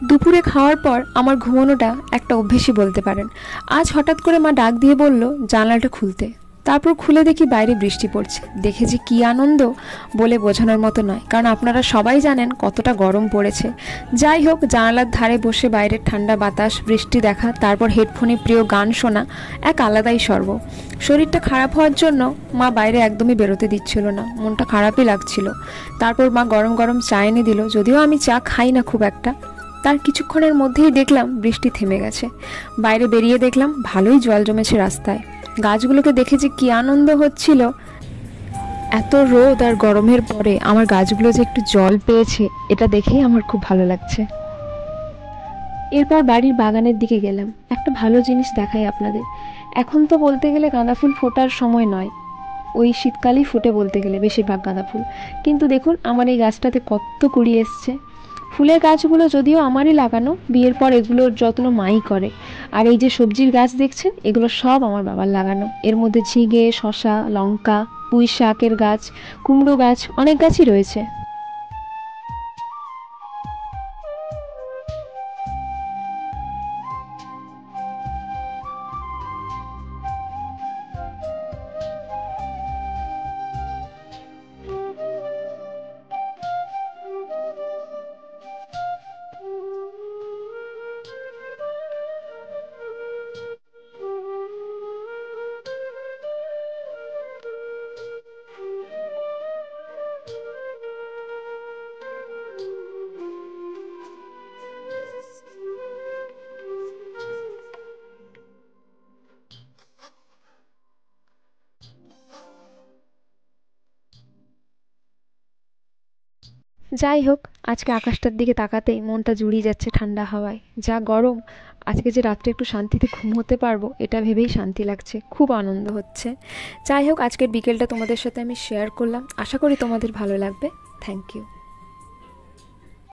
দুপুরে খাওয়ার পর আমার ঘুমানোটা একটা অভ্যেসই বলতে পারেন। আজ হঠাৎ করে মা ডাক দিয়ে বলল জানালাটা খুলতে। তারপর খুলে দেখি বাইরে বৃষ্টি পড়ছে। দেখে যে কী আনন্দ বলে বোঝানোর মতো নয়, কারণ আপনারা সবাই জানেন কতটা গরম পড়েছে। যাই হোক, জানালার ধারে বসে বাইরের ঠান্ডা বাতাস, বৃষ্টি দেখা, তারপর হেডফোনে প্রিয় গান শোনা এক আলাদাই স্বর্গ। শরীরটা খারাপ হওয়ার জন্য মা বাইরে একদমই বেরোতে দিচ্ছিল না, মনটা খারাপই লাগছিল। তারপর মা গরম গরম চা এনে দিল, যদিও আমি চা খাই না খুব একটা। তার কিছুক্ষণের মধ্যেই দেখলাম বৃষ্টি থেমে গেছে। বাইরে বেরিয়ে দেখলাম ভালোই জল জমেছে রাস্তায়। গাছগুলোকে দেখে যে কী আনন্দ হচ্ছিল। এত রোদ আর গরমের পরে আমার গাছগুলো যে একটু জল পেয়েছে, এটা দেখেই আমার খুব ভালো লাগছে। এরপর বাড়ির বাগানের দিকে গেলাম। একটা ভালো জিনিস দেখাই আপনাদের। এখন তো বলতে গেলে গাঁদা ফুল ফোটার সময় নয়, ওই শীতকালেই ফুটে বলতে গেলে বেশিরভাগ গাঁদা ফুল। কিন্তু দেখুন আমার এই গাছটাতে কত কুড়ি এসছে। ফুলের গাছগুলো যদিও আমারই লাগানো, বিয়ের পর এগুলোর যত্ন মাই করে। আর এই যে সবজির গাছ দেখছেন, এগুলো সব আমার বাবার লাগানো। এর মধ্যে ঝিঙে, শসা, লঙ্কা, পুঁই শাকের গাছ, কুমড়ো গাছ, অনেক গাছই রয়েছে। যাই হোক, আজকে আকাশটার দিকে তাকাতেই মনটা জুড়িয়ে যাচ্ছে ঠান্ডা হাওয়ায়। যা গরম, আজকে যে রাত্রে একটু শান্তিতে ঘুমোতে পারবো এটা ভেবেই শান্তি লাগছে, খুব আনন্দ হচ্ছে। যাই হোক, আজকের বিকেলটা তোমাদের সাথে আমি শেয়ার করলাম, আশা করি তোমাদের ভালো লাগবে। Thank you.